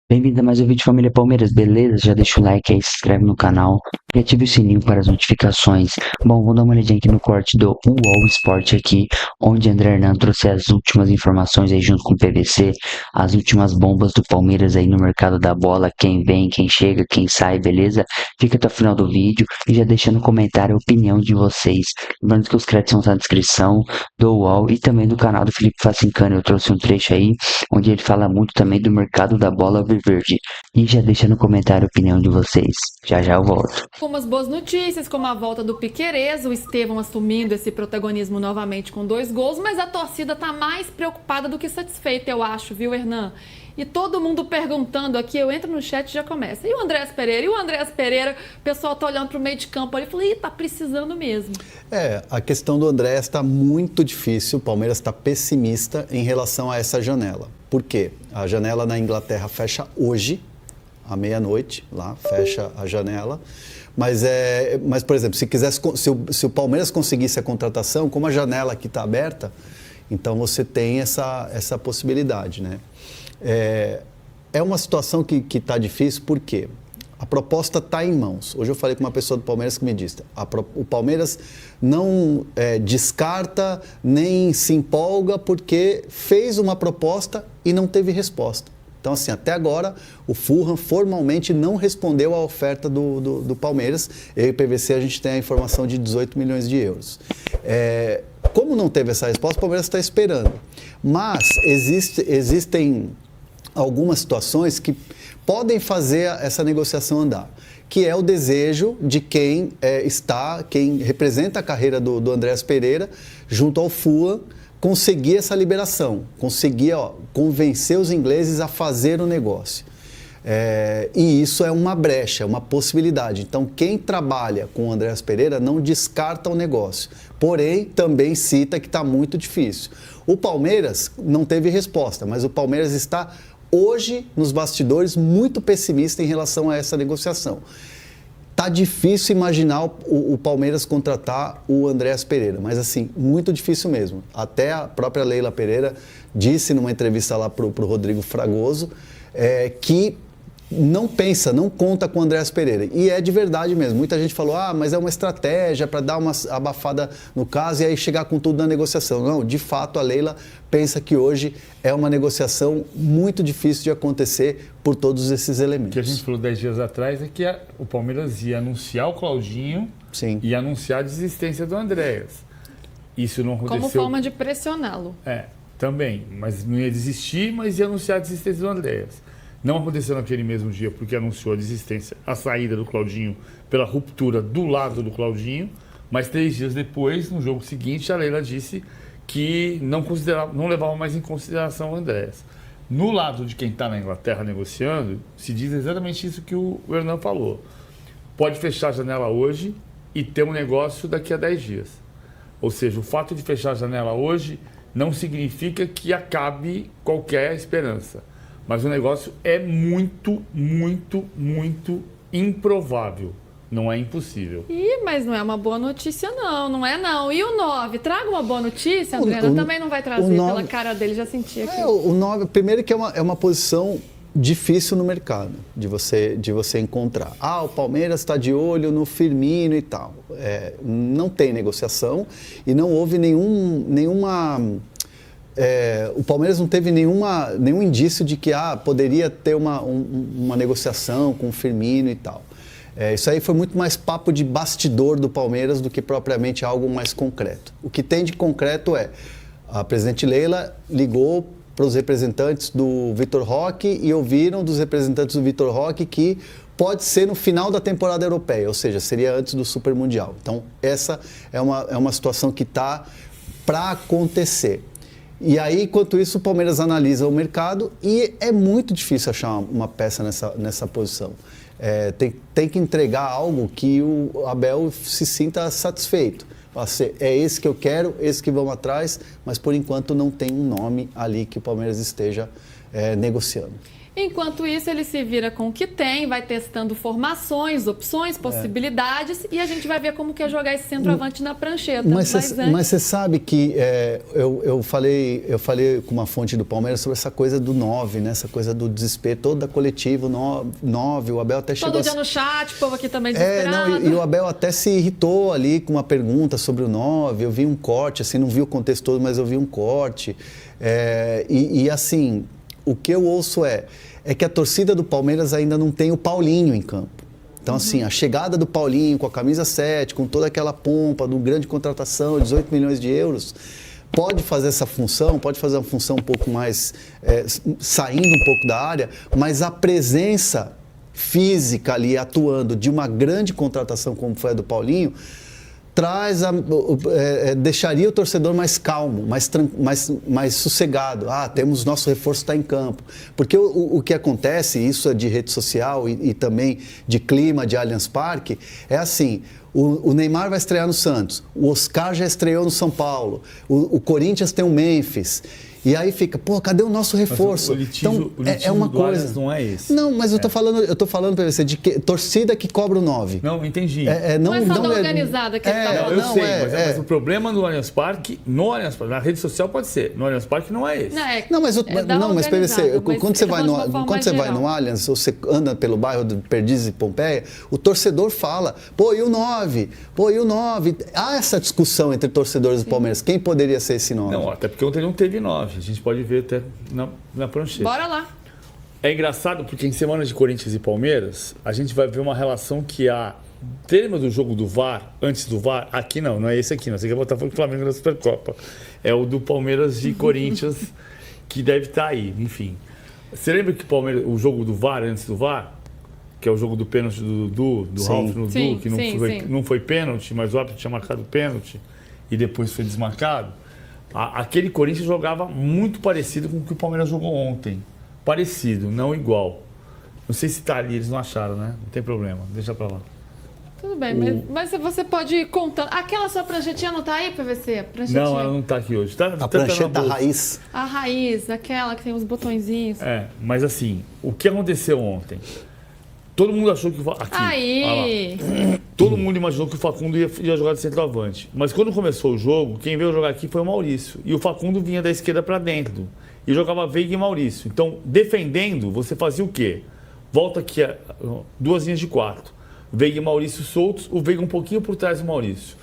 Bem-vindo a mais um vídeo Família Palmeiras, beleza? Já deixa o like aí, se inscreve no canal e ative o sininho para as notificações. Bom, vamos dar uma olhadinha aqui no corte do UOL Sport aqui, onde André Hernan trouxe as últimas informações aí junto com o PVC, as últimas bombas do Palmeiras aí no mercado da bola, quem vem, quem chega, quem sai, beleza? Fica até o final do vídeo e já deixa no comentário a opinião de vocês. Lembrando que os créditos são na descrição do UOL e também do canal do Felipe Facincani. Eu trouxe um trecho aí onde ele fala muito também do mercado da bola alviverde. E já deixa no comentário a opinião de vocês. Já já eu volto. Algumas boas notícias, como a volta do Piquerez, o Estevão assumindo esse protagonismo novamente com 2 gols, mas a torcida tá mais preocupada do que satisfeita, eu acho, viu, Hernan? E todo mundo perguntando aqui, eu entro no chat e já começa. E o Andréas Pereira? E o Andréas Pereira? O pessoal tá olhando pro meio de campo ali e falou, ih, tá precisando mesmo. A questão do Andréas está muito difícil, o Palmeiras está pessimista em relação a essa janela. Por quê? A janela na Inglaterra fecha hoje, à meia-noite, lá, fecha a janela. Mas, por exemplo, se o Palmeiras conseguisse a contratação, como a janela aqui está aberta, então você tem essa possibilidade, né? É uma situação que está difícil, por quê? A proposta está em mãos. Hoje eu falei com uma pessoa do Palmeiras que me disse, o Palmeiras não descarta nem se empolga porque fez uma proposta e não teve resposta. Então, assim, até agora, o Fulham formalmente não respondeu à oferta do Palmeiras. Eu e o PVC, a gente tem a informação de 18 milhões de euros. Como não teve essa resposta, o Palmeiras está esperando. Mas existem algumas situações que podem fazer essa negociação andar, que é o desejo de quem representa a carreira do Andréas Pereira junto ao Fulham, conseguir essa liberação, conseguir convencer os ingleses a fazer o negócio. E isso é uma brecha, é uma possibilidade. Então, quem trabalha com o Andréas Pereira não descarta o negócio, porém, também cita que está muito difícil. O Palmeiras não teve resposta, mas o Palmeiras está hoje, nos bastidores, muito pessimista em relação a essa negociação. Tá difícil imaginar o Palmeiras contratar o Andréas Pereira, mas assim, muito difícil mesmo. Até a própria Leila Pereira disse numa entrevista lá pro Rodrigo Fragoso que não conta com o Andréas Pereira. E é de verdade mesmo. Muita gente falou, mas é uma estratégia para dar uma abafada no caso e aí chegar com tudo na negociação. Não, de fato, a Leila pensa que hoje é uma negociação muito difícil de acontecer por todos esses elementos. O que a gente falou 10 dias atrás é que o Palmeiras ia anunciar o Claudinho. Sim. E anunciar a desistência do Andréas. Isso não aconteceu. Como forma de pressioná-lo. Também. Mas não ia desistir, mas ia anunciar a desistência do Andréas. Não aconteceu naquele mesmo dia, porque anunciou a desistência, a saída do Claudinho pela ruptura do lado do Claudinho, mas 3 dias depois, no jogo seguinte, a Leila disse que não levava mais em consideração o Andréas. No lado de quem está na Inglaterra negociando, se diz exatamente isso que o Hernan falou. Pode fechar a janela hoje e ter um negócio daqui a 10 dias. Ou seja, o fato de fechar a janela hoje não significa que acabe qualquer esperança. Mas o negócio é muito, muito, muito improvável. Não é impossível. Mas não é uma boa notícia não é não. E o 9? Traga uma boa notícia, André. Também não vai trazer, pela cara dele, já senti aqui. O 9, primeiro que é uma posição difícil no mercado, de você encontrar. O Palmeiras está de olho no Firmino e tal. Não tem negociação e não houve nenhuma... o Palmeiras não teve nenhum indício de que poderia ter uma negociação com o Firmino e tal. Isso aí foi muito mais papo de bastidor do Palmeiras do que propriamente algo mais concreto. O que tem de concreto a presidente Leila ligou para os representantes do Vitor Roque e ouviram dos representantes do Vitor Roque que pode ser no final da temporada europeia, ou seja, seria antes do Super Mundial. Então, essa é uma situação que está para acontecer. E aí, enquanto isso, o Palmeiras analisa o mercado e é muito difícil achar uma peça nessa posição. Tem que entregar algo que o Abel se sinta satisfeito. É esse que eu quero, esse que vamos atrás, mas por enquanto não tem um nome ali que o Palmeiras esteja negociando. Enquanto isso, ele se vira com o que tem, vai testando formações, opções, possibilidades, e a gente vai ver como que é jogar esse centroavante na prancheta. Mas você sabe que eu falei com uma fonte do Palmeiras sobre essa coisa do 9, né? Essa coisa do desespero, toda coletiva, 9, o Abel até chegou... Todo dia no chat, o povo aqui também desesperado. E o Abel até se irritou ali com uma pergunta sobre o 9, eu vi um corte, assim, não vi o contexto todo, mas eu vi um corte. Assim, o que eu ouço é que a torcida do Palmeiras ainda não tem o Paulinho em campo. Então, assim, a chegada do Paulinho com a camisa 7, com toda aquela pompa do grande contratação, 18 milhões de euros, pode fazer essa função, pode fazer uma função um pouco mais, saindo um pouco da área, mas a presença física ali atuando de uma grande contratação como foi a do Paulinho, deixaria o torcedor mais calmo, mais sossegado. Temos nosso reforço está em campo. Porque o que acontece, isso é de rede social e também de clima de Allianz Parque, é assim, o Neymar vai estrear no Santos, o Oscar já estreou no São Paulo, o Corinthians tem o Memphis. E aí fica, cadê o nosso reforço? O litígio é uma do coisa. Allianz não é esse. Não, mas eu tô falando para você de que torcida que cobra o 9. Não, entendi. Não é só da organizada que ele tá falando. Eu sei, mas o problema do Allianz Parque, na rede social pode ser, no Allianz Parque não é esse. Mas PVC, quando você vai no Allianz, ou você anda pelo bairro de Perdizes e Pompeia, o torcedor fala, e o 9? E o 9? Há essa discussão entre torcedores do Palmeiras, quem poderia ser esse 9? Não, até porque ontem não teve 9. A gente pode ver até na prancheta. Bora lá. É engraçado porque em semana de Corinthians e Palmeiras, a gente vai ver uma relação que lembra do jogo do VAR, antes do VAR? Aqui não é esse aqui, não. Você quer botar fogo do Flamengo na Supercopa. É o do Palmeiras e Corinthians, que deve estar aí, enfim. Você lembra que o jogo do VAR, antes do VAR, que é o jogo do pênalti do Dudu, do Ralf no Dudu, que não foi pênalti, mas o árbitro tinha marcado pênalti e depois foi desmarcado? Aquele Corinthians jogava muito parecido com o que o Palmeiras jogou ontem. Parecido, não igual. Não sei se tá ali, eles não acharam, né? Não tem problema, deixa pra lá. Tudo bem, mas você pode ir contando. Aquela sua pranchetinha não tá aí, PVC? Não, ela não tá aqui hoje. A prancheta raiz. A raiz, aquela que tem os botõezinhos. Mas assim, o que aconteceu ontem? Todo mundo achou que... Todo mundo imaginou que o Facundo ia jogar de centroavante. Mas quando começou o jogo, quem veio jogar aqui foi o Maurício. E o Facundo vinha da esquerda para dentro. E jogava Veiga e Maurício. Então, defendendo, você fazia o quê? Volta aqui, 2 linhas de 4. Veiga e Maurício soltos, o Veiga um pouquinho por trás do Maurício.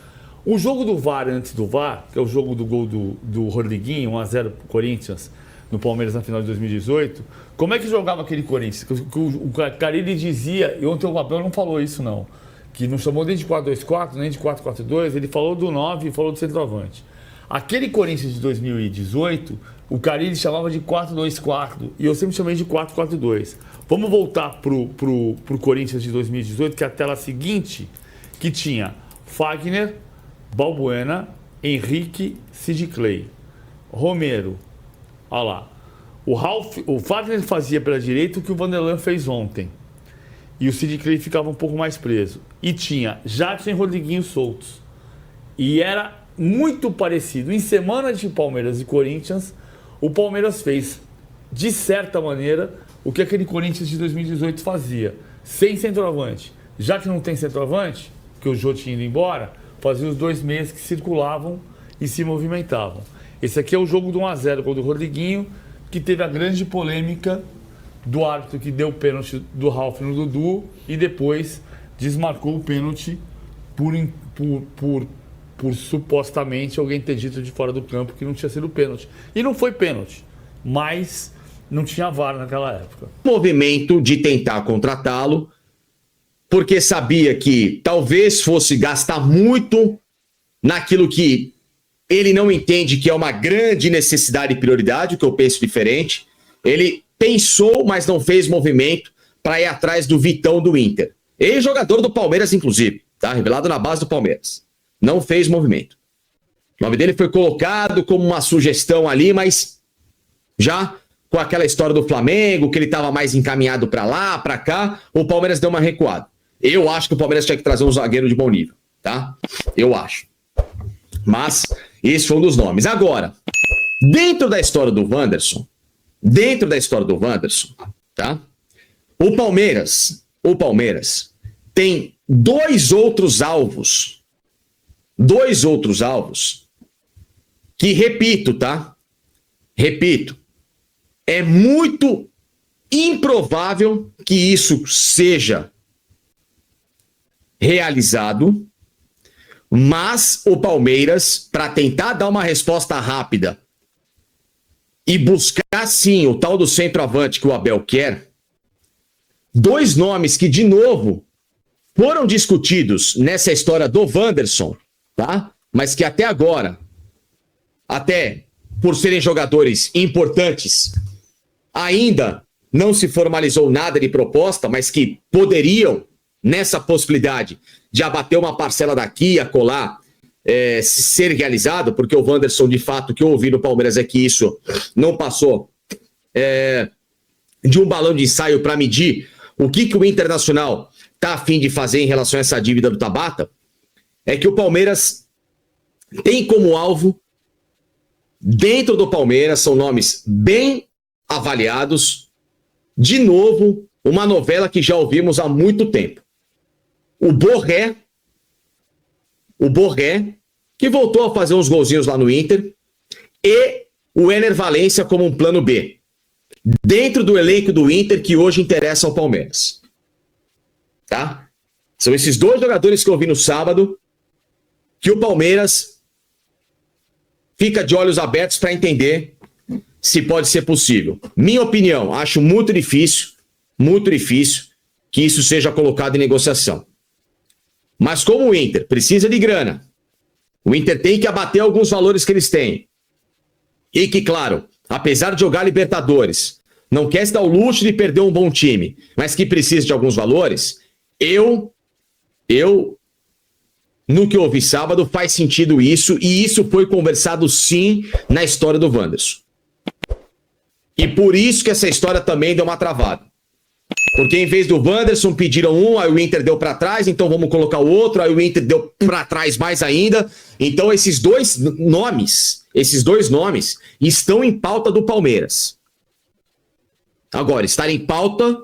O jogo do VAR antes do VAR, que é o jogo do gol do Rodriguinho, 1-0 pro Corinthians, no Palmeiras na final de 2018, como é que jogava aquele Corinthians? O Carille dizia, e ontem o Abel não falou isso não, que não chamou nem de 4-2-4, nem de 4-4-2, ele falou do 9 e falou do centroavante. Aquele Corinthians de 2018, o Carille chamava de 4-2-4, e eu sempre chamei de 4-4-2. Vamos voltar pro Corinthians de 2018, que é a tela seguinte, que tinha Fagner, Balbuena, Henrique, Sid Clay, Romero. Olha lá. O Fagner fazia pela direita o que o Vanderlan fez ontem. E o Sid Clay ficava um pouco mais preso. E tinha Jadson e Rodriguinho soltos. E era muito parecido. Em semana de Palmeiras e Corinthians, o Palmeiras fez, de certa maneira, o que aquele Corinthians de 2018 fazia. Sem centroavante. Já que não tem centroavante, que o Jô tinha ido embora, fazia os 2 meias que circulavam e se movimentavam. Esse aqui é o jogo do 1-0 contra o Rodriguinho, que teve a grande polêmica do árbitro que deu o pênalti do Ralf no Dudu e depois desmarcou o pênalti por supostamente alguém ter dito de fora do campo que não tinha sido pênalti. E não foi pênalti, mas não tinha VAR naquela época. Movimento de tentar contratá-lo, porque sabia que talvez fosse gastar muito naquilo que ele não entende que é uma grande necessidade e prioridade, o que eu penso diferente. Ele pensou, mas não fez movimento para ir atrás do Vitão do Inter. Ex-jogador do Palmeiras, inclusive, tá? Revelado na base do Palmeiras. Não fez movimento. O nome dele foi colocado como uma sugestão ali, mas já com aquela história do Flamengo, que ele estava mais encaminhado para lá, para cá, o Palmeiras deu uma recuada. Eu acho que o Palmeiras tinha que trazer um zagueiro de bom nível, tá? Eu acho. Mas esse foi um dos nomes. Agora, dentro da história do Wanderson, tá? O Palmeiras tem dois outros alvos que, repito, tá? Repito, é muito improvável que isso seja realizado, mas o Palmeiras, para tentar dar uma resposta rápida e buscar, sim, o tal do centroavante que o Abel quer, dois nomes que, de novo, foram discutidos nessa história do Wanderson, tá? Mas que até agora, até por serem jogadores importantes, ainda não se formalizou nada de proposta, mas que poderiam, nessa possibilidade de abater uma parcela daqui e acolá, ser realizado, porque o Wanderson, de fato, o que eu ouvi no Palmeiras é que isso não passou de um balão de ensaio para medir o que o Internacional está a fim de fazer em relação a essa dívida do Tabata, é que o Palmeiras tem como alvo, dentro do Palmeiras, são nomes bem avaliados, de novo, uma novela que já ouvimos há muito tempo. O Borré, que voltou a fazer uns golzinhos lá no Inter, e o Ener Valencia como um plano B, dentro do elenco do Inter que hoje interessa ao Palmeiras. Tá? São esses dois jogadores que eu vi no sábado, que o Palmeiras fica de olhos abertos para entender se pode ser possível. Minha opinião, acho muito difícil que isso seja colocado em negociação. Mas como o Inter precisa de grana, o Inter tem que abater alguns valores que eles têm. E que, claro, apesar de jogar Libertadores, não quer se dar o luxo de perder um bom time, mas que precisa de alguns valores, eu no que eu ouvi sábado, faz sentido isso, e isso foi conversado sim na história do Wanderson. E por isso que essa história também deu uma travada. Porque em vez do Wanderson pediram um, aí o Inter deu para trás, então vamos colocar o outro, aí o Inter deu para trás mais ainda. Então esses dois nomes estão em pauta do Palmeiras. Agora, estar em pauta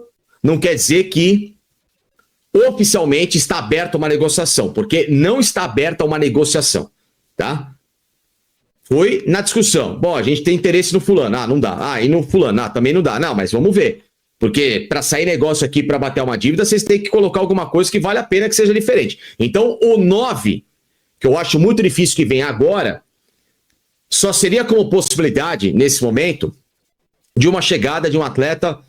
não quer dizer que oficialmente está aberta uma negociação, porque não está aberta uma negociação, tá? Foi na discussão. Bom, a gente tem interesse no fulano. Ah, não dá. Ah, e no fulano. Ah, também não dá. Não, mas vamos ver. Porque para sair negócio aqui, para bater uma dívida, vocês têm que colocar alguma coisa que vale a pena que seja diferente. Então, o 9, que eu acho muito difícil que venha agora, só seria como possibilidade, nesse momento, de uma chegada de um atleta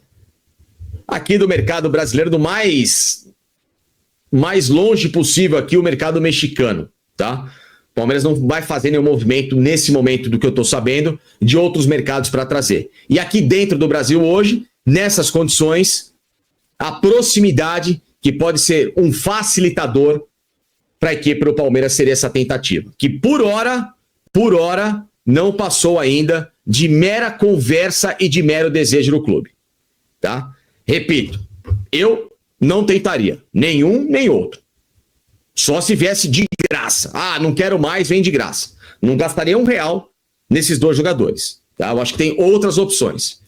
aqui do mercado brasileiro, do mais longe possível aqui, o mercado mexicano, tá? O Palmeiras não vai fazer nenhum movimento nesse momento, do que eu tô sabendo, de outros mercados para trazer. E aqui dentro do Brasil hoje, nessas condições, a proximidade que pode ser um facilitador para a equipe do Palmeiras seria essa tentativa, que por hora, não passou ainda de mera conversa e de mero desejo do clube, tá? Repito, eu não tentaria nenhum nem outro. Só se viesse de graça. Ah, não quero mais, vem de graça. Não gastaria R$1 nesses dois jogadores, tá? Eu acho que tem outras opções.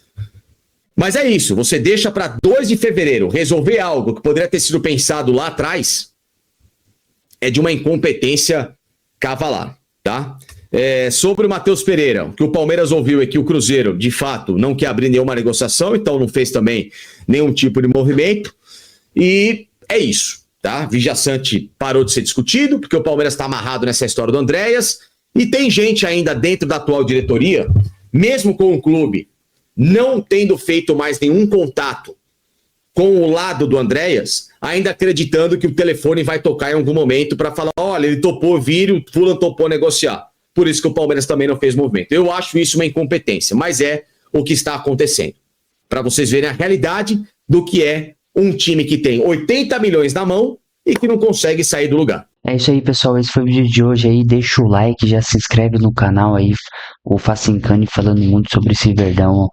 Mas é isso, você deixa para 2 de fevereiro resolver algo que poderia ter sido pensado lá atrás, é de uma incompetência cavalar, tá? Sobre o Matheus Pereira, o que o Palmeiras ouviu é que o Cruzeiro, de fato, não quer abrir nenhuma negociação, então não fez também nenhum tipo de movimento, e é isso, tá? Vigia Sante parou de ser discutido, porque o Palmeiras está amarrado nessa história do Andréas, e tem gente ainda dentro da atual diretoria, mesmo com o clube, não tendo feito mais nenhum contato com o lado do Andréas, ainda acreditando que o telefone vai tocar em algum momento para falar, olha, ele topou vir, o Fulano topou negociar. Por isso que o Palmeiras também não fez movimento. Eu acho isso uma incompetência, mas é o que está acontecendo. Para vocês verem a realidade do que é um time que tem 80 milhões na mão e que não consegue sair do lugar. É isso aí, pessoal. Esse foi o vídeo de hoje aí. Deixa o like, já se inscreve no canal aí. O Facincani falando muito sobre esse Verdão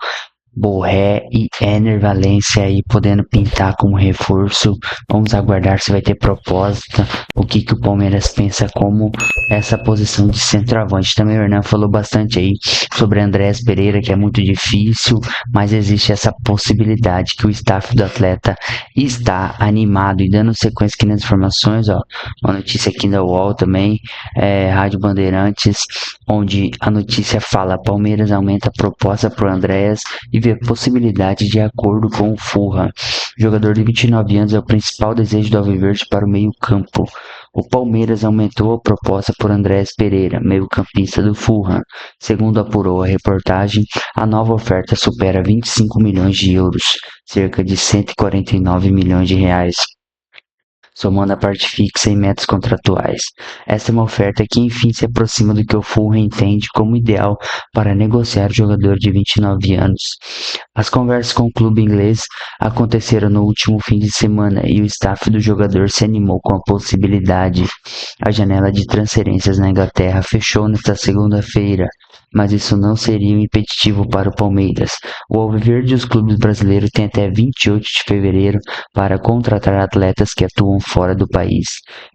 Borré e Ener Valencia aí podendo pintar como reforço. Vamos aguardar se vai ter proposta, o que o Palmeiras pensa como essa posição de centroavante. Também o Hernan falou bastante aí sobre Andrés Pereira, que é muito difícil, mas existe essa possibilidade que o staff do atleta está animado. E dando sequência aqui nas informações, ó, uma notícia aqui da UOL também, Rádio Bandeirantes, onde a notícia fala: Palmeiras aumenta a proposta para o Andrés e vê possibilidade de acordo com o Fulham. O jogador de 29 anos é o principal desejo do Alviverde para o meio-campo. O Palmeiras aumentou a proposta por Andrés Pereira, meio-campista do Fulham. Segundo apurou a reportagem, a nova oferta supera 25 milhões de euros, cerca de 149 milhões de reais, somando a parte fixa e metas contratuais. Essa é uma oferta que enfim se aproxima do que o Fulham entende como ideal para negociar o jogador de 29 anos. As conversas com o clube inglês aconteceram no último fim de semana e o staff do jogador se animou com a possibilidade. A janela de transferências na Inglaterra fechou nesta segunda-feira, mas isso não seria um impeditivo para o Palmeiras. O Alviverde e os clubes brasileiros têm até 28 de fevereiro para contratar atletas que atuam fora do país.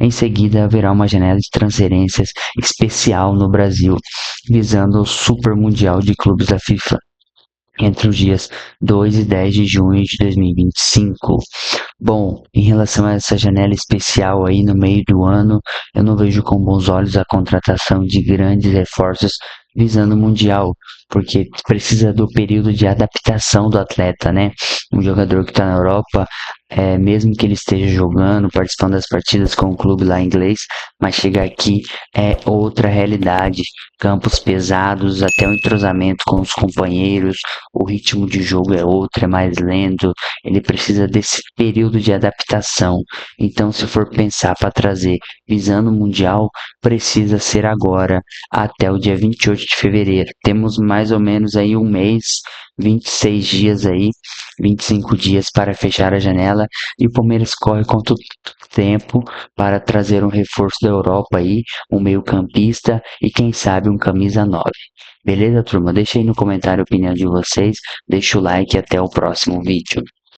Em seguida, haverá uma janela de transferências especial no Brasil, visando o Super Mundial de Clubes da FIFA, entre os dias 2 e 10 de junho de 2025. Bom, em relação a essa janela especial aí no meio do ano, eu não vejo com bons olhos a contratação de grandes reforços visando o Mundial, porque precisa do período de adaptação do atleta, né? Um jogador que está na Europa, mesmo que ele esteja jogando, participando das partidas com o clube lá inglês, mas chegar aqui é outra realidade. Campos pesados, até o entrosamento com os companheiros, o ritmo de jogo é outro, é mais lento, ele precisa desse período de adaptação. Então, se for pensar para trazer visando o Mundial, precisa ser agora, até o dia 28 de fevereiro. Temos mais ou menos aí um mês, 26 dias aí, 25 dias para fechar a janela, e o Palmeiras corre com todo tempo para trazer um reforço da Europa aí, um meio-campista e quem sabe um camisa 9. Beleza, turma? Deixa aí no comentário a opinião de vocês, deixa o like e até o próximo vídeo.